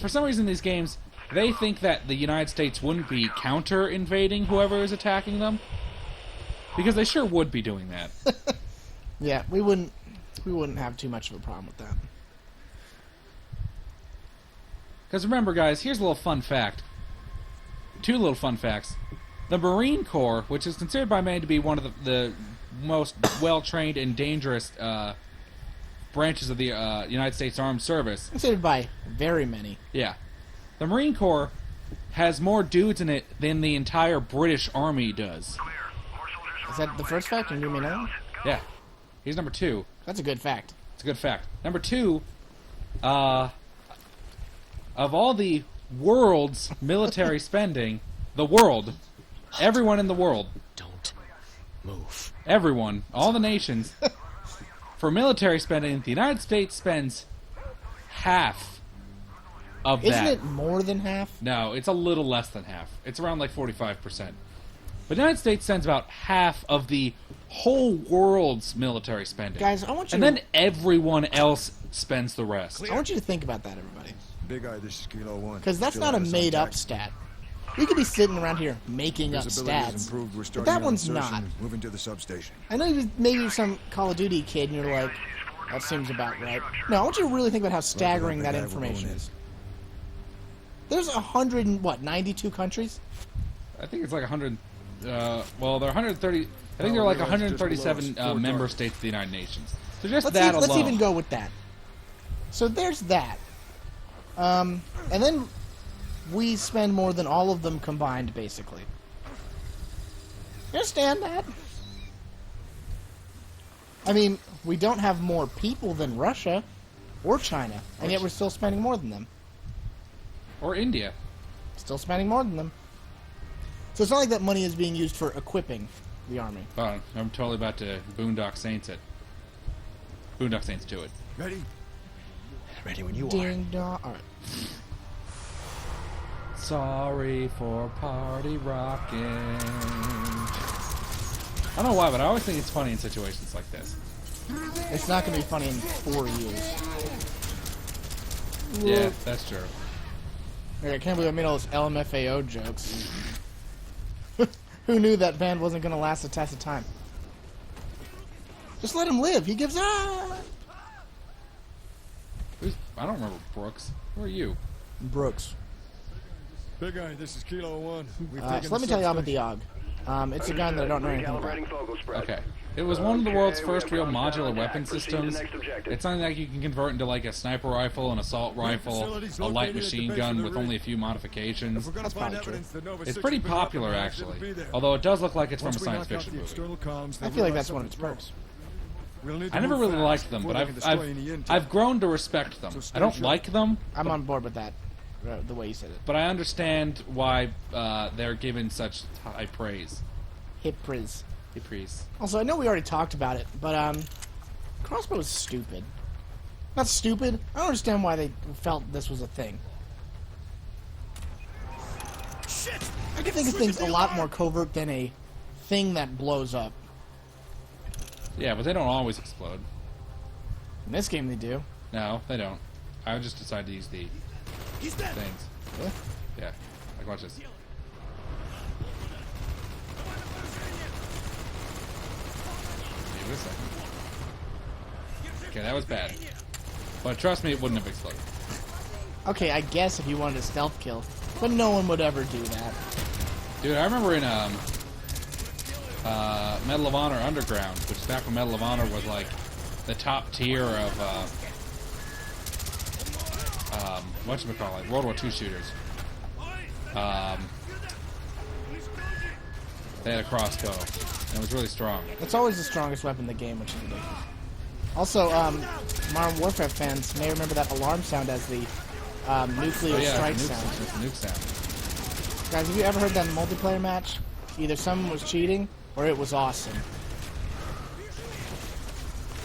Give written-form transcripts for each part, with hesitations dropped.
for some reason, these games, they think that the United States wouldn't be counter-invading whoever is attacking them. Because they sure would be doing that. Yeah, we wouldn't have too much of a problem with that. Because remember, guys, here's a little fun fact. Two little fun facts. The Marine Corps, which is considered by many to be one of the most well-trained and dangerous branches of the United States Armed Service. Considered by very many. Yeah. The Marine Corps has more dudes in it than the entire British Army does. Is that the first fact? Can you give me another one? Yeah. He's number 2. That's a good fact. It's a good fact. Number 2, of all the world's military spending, the world, everyone in the world, Don't move. everyone, all the nations, for military spending, the United States spends half of that. Isn't it more than half? No, it's a little less than half. It's around like 45%. But the United States spends about half of the whole world's military spending. Guys, I want you and to... then everyone else spends the rest. I want you to think about that, everybody. Big Eye, this is Kilo 1. Because that's not a made-up stat. We could be sitting around here making up stats, but that one's not. Moving to the substation. I know maybe you're some Call of Duty kid and you're like, that seems about right. No, I want you to really think about how staggering that information is. There's 92 countries? I think it's like 100... well, there are 130... I think there are like 137 member states of the United Nations. So just that alone. Let's even go with that. So there's that. And then we spend more than all of them combined, basically. You understand that? I mean, we don't have more people than Russia or China, and yet we're still spending more than them. Or India. Still spending more than them. So it's not like that money is being used for equipping the army. Oh, I'm totally about to Boondock Saints it. Boondock Saints to it. Ready? Ready when you are. Ding dong. Alright. Sorry for party rocking. I don't know why, but I always think it's funny in situations like this. It's not going to be funny in 4 years. Yeah, that's true. I can't believe I made all those LMFAO jokes. Who knew that band wasn't going to last the test of time? Just let him live. He gives... I don't remember Brooks. Who are you? Brooks. Big Eye, this is Kilo 1. So let me tell you about the AUG. It's a gun that I don't know anything about. Okay. It was one of the world's first real modular weapon systems. It's something that you can convert into like a sniper rifle, an assault rifle, a light machine gun with only a few modifications. That's probably true. It's pretty popular, actually. Although it does look like it's from a science fiction movie. I feel like that's one of its perks. I never really liked them, but I've grown to respect them. I don't like them. I'm on board with that, the way you said it. But I understand why they're given such high praise. Hip priz. Hip praise. Also, I know we already talked about it, but crossbow is stupid. Not stupid. I don't understand why they felt this was a thing. Shit! I can think of things a lot more covert than a thing that blows up. Yeah, but they don't always explode. In this game, they do. No, they don't. I just decided to use the things. Really? Yeah. Like, watch this. Give it a second. Okay, that was bad. But trust me, it wouldn't have exploded. Okay, I guess if you wanted a stealth kill, but no one would ever do that. Dude, I remember in Medal of Honor Underground, which is back when Medal of Honor was like the top tier of whatchamacallit, World War II shooters. They had a crossbow, and it was really strong. It's always the strongest weapon in the game, which is ridiculous. Also, Modern Warfare fans may remember that alarm sound as the nuclear strike sound. It's a nuke sound. Guys, have you ever heard that multiplayer match? Either someone was cheating, or it was awesome. I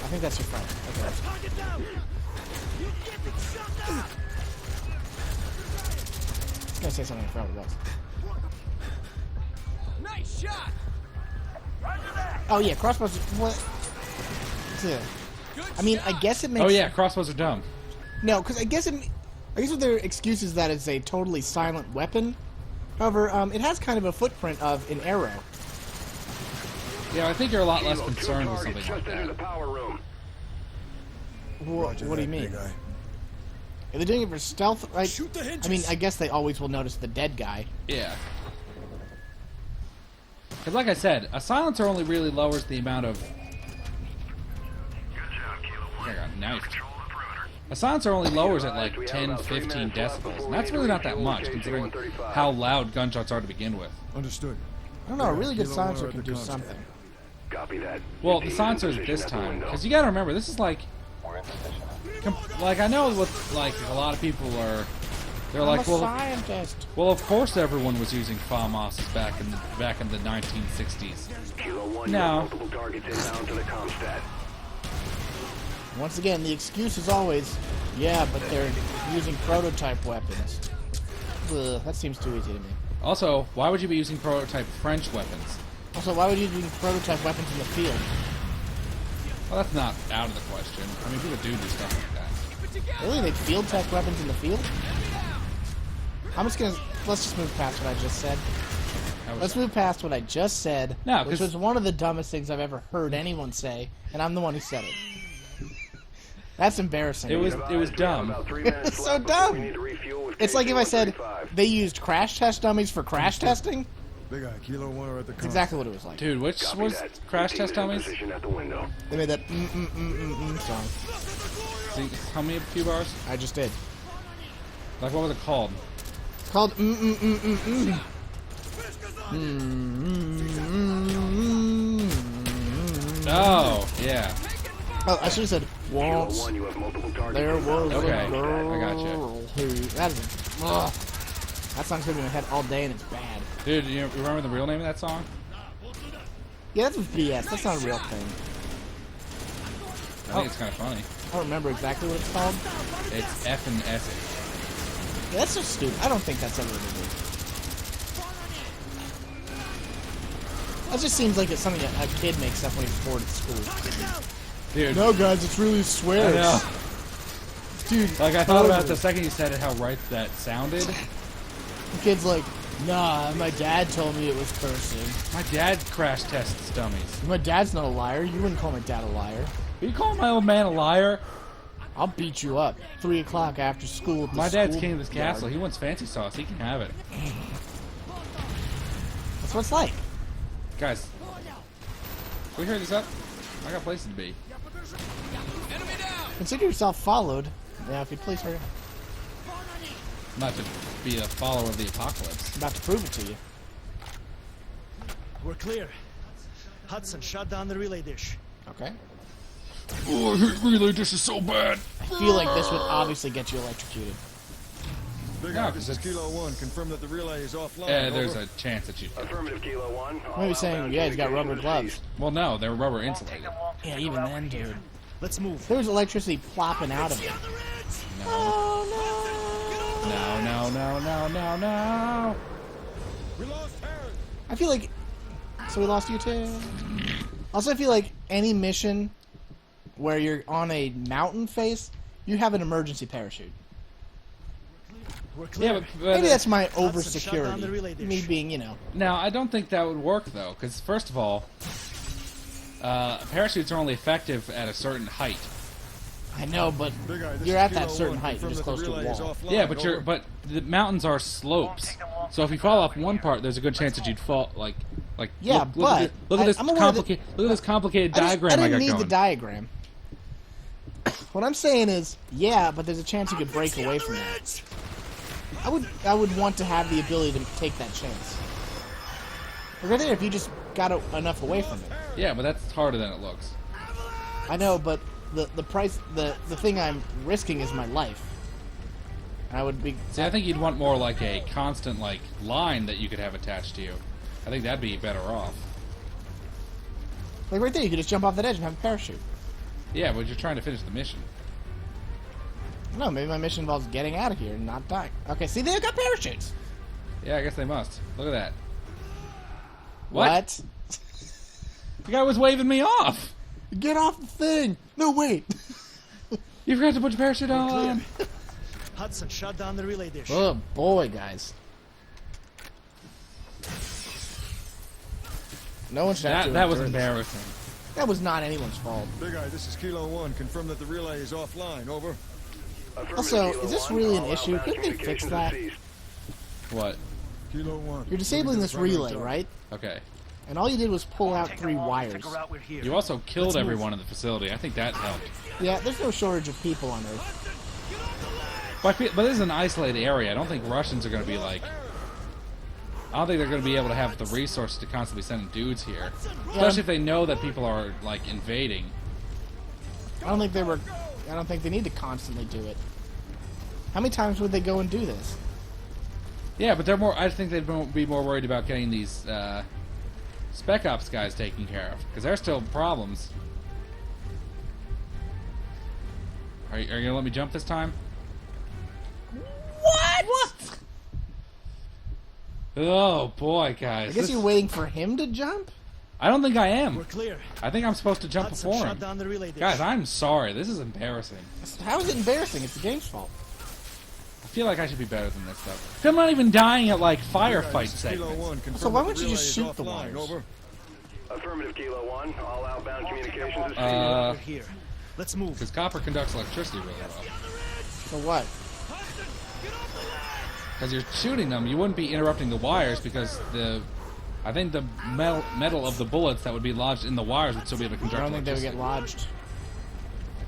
think that's your friend. Okay. I was gonna say something, I forgot what it was. Nice shot. Oh yeah, crossbows. What? I mean, I guess it makes. Oh yeah, crossbows are dumb. No, because I guess I guess what their excuse is that it's a totally silent weapon. However, it has kind of a footprint of an arrow. Yeah, I think you're a lot less concerned with something like that. What do you Big mean? guy. Are they doing it for stealth? Like, Shoot the hinges. I mean, I guess they always will notice the dead guy. Yeah. Because like I said, a silencer only really lowers the amount of... I got knifed. A silencer only lowers it like 10, 15 decibels, and that's really not that much, considering how loud gunshots are to begin with. Understood. I don't know, a really good Kilo silencer one can at do the constant. something. Copy that. Well, the silencers this time, because you gotta remember, this is like... Like, I know what, like, a lot of people are... They're like, I'm a well, scientist. well, of course everyone was using FAMAS back in the 1960s. Kilo 1, No. multiple targets inbound to the Comstat. Once again, the excuse is always, yeah, but they're using prototype weapons. Ugh, that seems too easy to me. Also, why would you be using prototype French weapons? Also, why would you use prototype weapons in the field? Well, that's not out of the question. I mean, people do stuff like that. Really? They field tech weapons in the field? I'm just gonna... Let's just move past what I just said. Let's move past what I just said, No, which 'cause- was one of the dumbest things I've ever heard anyone say, and I'm the one who said it. That's embarrassing. It was dumb. It's so dumb. It's like if I said they used crash test dummies for crash testing. Big guy, Kilo 1 are at the That's exactly what it was like. Dude, which was crash test dummies? They made that song. See, tell me a few bars. I just did. Like, what was it called? It's called Oh, yeah. Oh, I should have said once there was Okay, a girl I gotcha. who... That is... Ugh. That song's gonna be in my head all day and it's bad. Dude, you remember the real name of that song? Yeah, that's BS. That's not a real thing. I think it's kind of funny. I don't remember exactly what it's called. It's F and Essex. Yeah, that's so stupid. I don't think that's ever gonna do. That just seems like it's something a kid makes up when he's bored at school. Dude, No, guys, it's really swears. I know. Dude, Like, I thought about totally. the second you said it, how right that sounded. The kid's like, nah, my dad told me it was cursing. My dad crash tests dummies. My dad's not a liar. You wouldn't call my dad a liar. Are you calling my old man a liar? I'll beat you up. 3 o'clock after school. At the My dad's school king of this castle. yard. He wants fancy sauce. He can have it. That's what it's like. Guys, can we hurry this up? I got places to be. Consider yourself followed. Yeah, if you please hurry. Not to be a follower of the apocalypse. I'm about to prove it to you. We're clear. Hudson, shut down the relay dish. Okay. Oh, I hate relay. This is so bad. I feel like this would obviously get you electrocuted. Big No, guy, this is 'cause it's- Kilo 1. Confirm that the relay is offline. There's Over. a chance that you... Affirmative, Kilo 1. Maybe saying, yeah, he's got rubber gloves. Well, no, they're rubber insulated. Yeah, even then, dude. Let's move. There was electricity plopping out of it. No, no. We lost Harry. I feel like... So we lost you too. Also, I feel like any mission where you're on a mountain face, you have an emergency parachute. We're clear. Yeah, but Maybe that's my Hudson, shut down the relay over-security. dish. Me being, you know... now, I don't think that would work, though, because, first of all, parachutes are only effective at a certain height. I know, but Big guy, this you're is at that Kilo certain 1. height. You're Confirm just that the close to a relay is wall. offline. Yeah, but Over. the mountains are slopes. So if you fall off one part, there's a good chance that you'd fall, like Yeah, look but at this I'm aware that- complicated I diagram I didn't got need going. the diagram. What I'm saying is, yeah, but there's a chance you could break away from that. I would want to have the ability to take that chance. But right there, if you just got enough away from it. Yeah, but that's harder than it looks. I know, but the price, the thing I'm risking is my life. I would be. See, I think you'd want more like a constant line that you could have attached to you. I think that'd be better off. Like right there, you could just jump off that edge and have a parachute. Yeah, but you're trying to finish the mission. No, maybe my mission involves getting out of here and not dying. Okay, see, they've got parachutes. Yeah, I guess they must. Look at that. What? The guy was waving me off. Get off the thing. No, wait. You forgot to put your parachute on. Hudson, shut down the relay dish. Oh boy, guys. No one should have to That was endure this. embarrassing. That was not anyone's fault. Big Eye, this is Kilo 1. Confirm that the relay is offline. Over. Also, is this really an issue? Couldn't they fix that? What? Kilo 1. You're disabling this relay, right? Okay. And all you did was pull out Take 3 them all to wires. figure out we're here. You also killed Let's move. everyone in the facility. I think that helped. Yeah, there's no shortage of people on Earth. But this is an isolated area. I don't think Russians are going to be like... I don't think they're going to be able to have the resources to constantly send dudes here. Especially if they know that people are, like, invading. I don't think they need to constantly do it. How many times would they go and do this? Yeah, but they're more... I think they'd be more worried about getting these, Spec Ops guys taken care of. Because there's still problems. Are you going to let me jump this time? What? Oh, boy, guys. I guess you're waiting for him to jump? I don't think I am. We're clear. I think I'm supposed to jump Hudson, before shut him. down the relay dish. Guys, I'm sorry. This is embarrassing. How is it embarrassing? It's the game's fault. I feel like I should be better than this stuff. I'm not even dying at, like, firefight This is Kilo segments. 1. Confirm So why that wouldn't the you just relay is shoot the offline. wires? Over. Affirmative, Kilo 1. All outbound communications is We're here. Let's move. Because copper conducts electricity really well. So what? Because you're shooting them, you wouldn't be interrupting the wires because I think the metal of the bullets that would be lodged in the wires would still be able to I conduct don't think they would electricity. get lodged.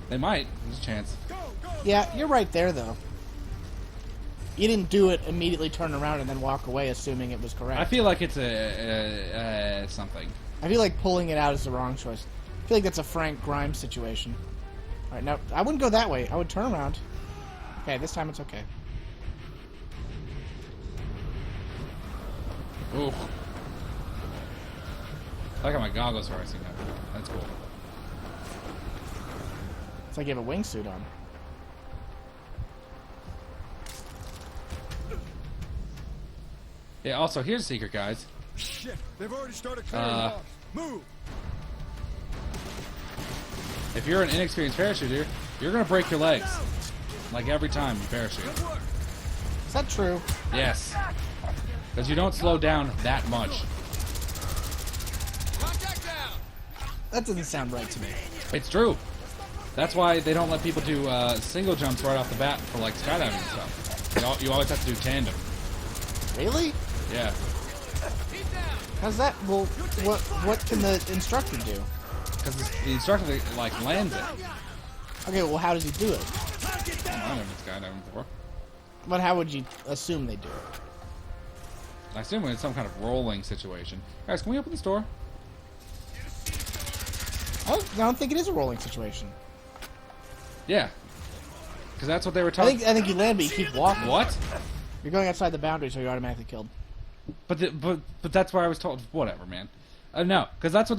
They might. There's a chance. Yeah, you're right there, though. You didn't do it, immediately turn around, and then walk away assuming it was correct. I feel like it's something. I feel like pulling it out is the wrong choice. I feel like that's a Frank Grimes situation. Alright, now, I wouldn't go that way. I would turn around. Okay, this time it's okay. Ooh. I like how my goggles are icing up. That's cool. It's like you have a wingsuit on. Yeah, also, here's a secret, guys. Shit. They've already started clearing Uh, house. Move. If you're an inexperienced parachuter, you're going to break your legs. Like every time you parachute. Is that true? Yes. Because you don't slow down that much. That doesn't sound right to me. It's true. That's why they don't let people do single jumps right off the bat for like skydiving and stuff. You always have to do tandem. Really? Yeah. How's that? Well, what can the instructor do? Because the instructor like lands it. Okay, well, how does he do it? I've never been skydiving before. But how would you assume they do it? I assume it's some kind of rolling situation. Guys, can we open this door? I don't think it is a rolling situation. Yeah. Because that's what they were I talking. think you land, but you keep walking. What? You're going outside the boundary, so you're automatically killed. But that's what I was told. Whatever, man. No, because that's what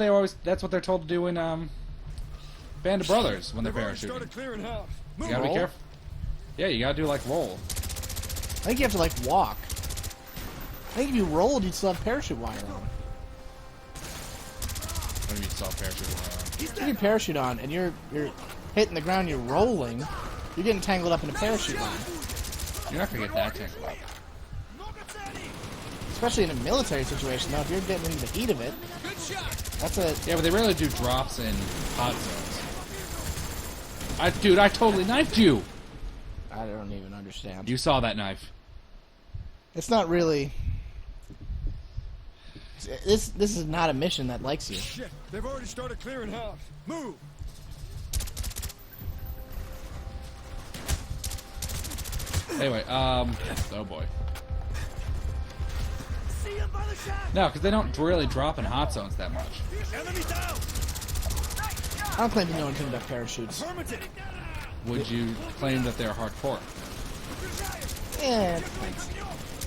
they're told to do in Band of Brothers when they're They've already parachuting. started clearing house. You Move. gotta be Roll? careful. Yeah, you gotta do like roll. I think you have to like walk. I think if you rolled, you'd still have parachute wire on. What do you mean self parachute? If you parachute on and you're hitting the ground, you're rolling, you're getting tangled up in a parachute line. You're not gonna get that tangled up. Especially in a military situation, though, if you're getting into the heat of it, that's a... Yeah, but they rarely do drops in hot zones. Dude, I totally knifed you. I don't even understand. You saw that knife. It's not really... This is not a mission that likes you. Shit. They've already started clearing house. Move. Anyway, oh boy. No, because they don't really drop in hot zones that much. I don't claim to know anything about parachutes. Would you claim that they're hardcore? Yeah.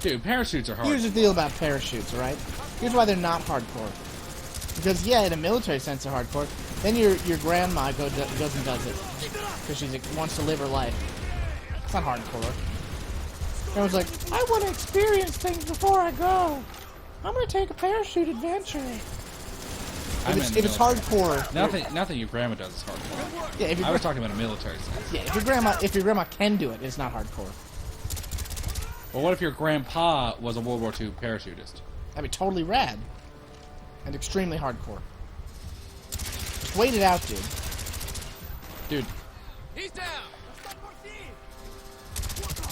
Dude, parachutes are hard. Here's the deal about parachutes, alright? Here's why they're not hardcore. Because, yeah, in a military sense they're hardcore. Then your grandma goes and does it. Because she wants to live her life. It's not hardcore. Everyone's like, I want to experience things before I go. I'm going to take a parachute adventure. I'm If in it's military. hardcore... Nothing your grandma does is hardcore. Yeah, I was talking about a military sense. if your grandma can do it, it's not hardcore. Or what if your grandpa was a World War II parachutist? That'd be totally rad. And extremely hardcore. Just wait it out, dude. Dude, He's down.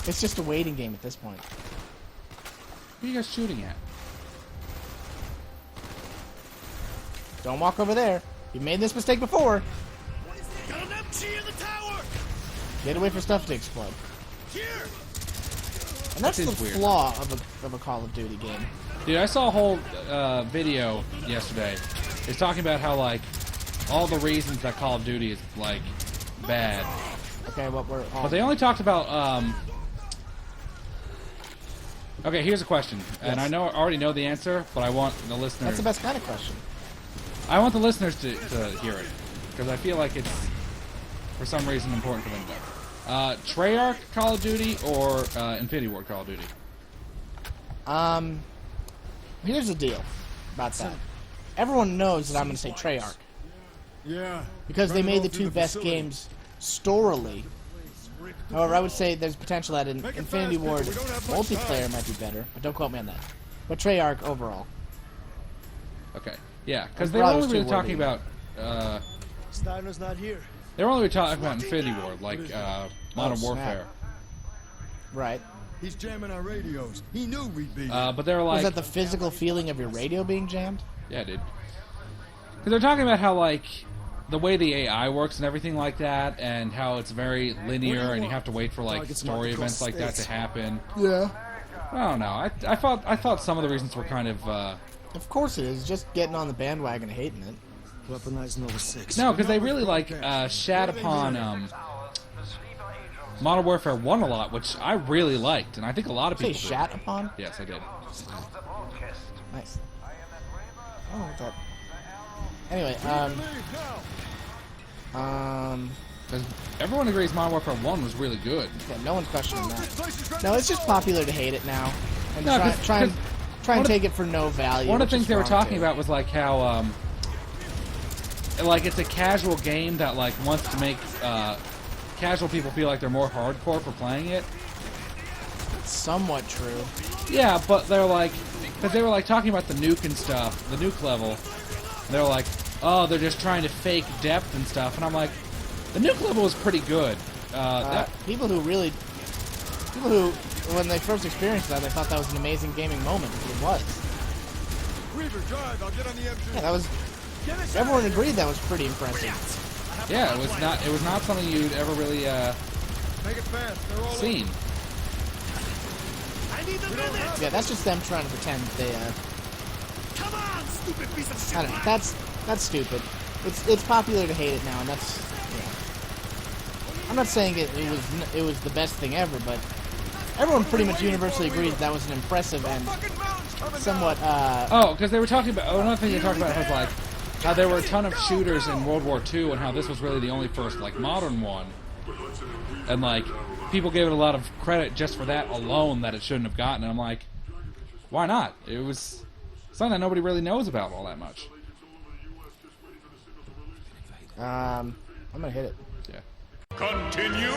It's just a waiting game at this point. who are you guys shooting at? Don't walk over there. You've made this mistake before. Got an MG in the tower! Get away for stuff to explode. Here! And that's That the is weird. flaw of a Call of Duty game. Dude, I saw a whole video yesterday. It's talking about how, like, all the reasons that Call of Duty is, like, bad. Okay, what we're all... But they only talked about, Okay, here's a question. And Yes. I already know the answer, but I want the listeners... That's the best kind of question. I want the listeners to hear it. Because I feel like it's, for some reason, important for them to know. Treyarch Call of Duty or Infinity Ward Call of Duty? Here's the deal about that. Everyone knows that I'm going to say Treyarch. Yeah. Because they running made all the through two best facility. games storily. However, I would say there's potential that Make it Infinity fast, Ward people. We don't have much multiplayer time. might be better, but don't quote me on that. But Treyarch overall. Okay. Yeah, because I'd they were rather only really stay talking wordy. about... Steiner not here. They were only talking about Infinity Ward, like Modern snap. Warfare. Right. He's jamming our radios. He knew we'd be. But they were Was like... that the physical feeling of your radio being jammed? Yeah, dude. Because they're talking about how, like, the way the AI works and everything like that, and how it's very linear, and you have to wait for, like, Target's story not events like that to states. happen. Yeah. I don't know. I thought some of the reasons were kind of... Of course it is. Just getting on the bandwagon and hating it. Weaponized Nova 6. No, because they really, like, shat upon Modern Warfare 1 a lot, which I really liked, and I think a lot of Say people did. shat upon? Yes, I did. Nice. Oh, that. Anyway, Because everyone agrees Modern Warfare 1 was really good. yeah, no one's questioning that. No, it's just popular to hate it now. And No, try and one of- take it for no value. One of which the things is they were wrong, talking too. about was like how, like it's a casual game that like wants to make casual people feel like they're more hardcore for playing it. Somewhat true. Yeah, but they're like, because they were like talking about the nuke and stuff, the nuke level. They're like, oh, they're just trying to fake depth and stuff, and I'm like, the nuke level was pretty good. People who, when they first experienced that, they thought that was an amazing gaming moment. It was. Reaver, drive. I'll get on the M2. Yeah, that was. Everyone agreed that was pretty impressive. Yeah, it was not something you'd ever really Make it fast. They're all seen. I need the minute! Yeah, that's just them trying to pretend that they. Come on, stupid piece of shit! I don't know. That's stupid. It's popular to hate it now, and that's. Yeah. I'm not saying it was the best thing ever, but everyone pretty much universally agreed that was an impressive and somewhat. Oh, because they were talking about. Another thing they talked about was like how there were a ton of shooters in World War II, and how this was really the only first like modern one, and like people gave it a lot of credit just for that alone that it shouldn't have gotten. And I'm like, why not? It was something that nobody really knows about all that much. I'm gonna hit it. Yeah. Continue.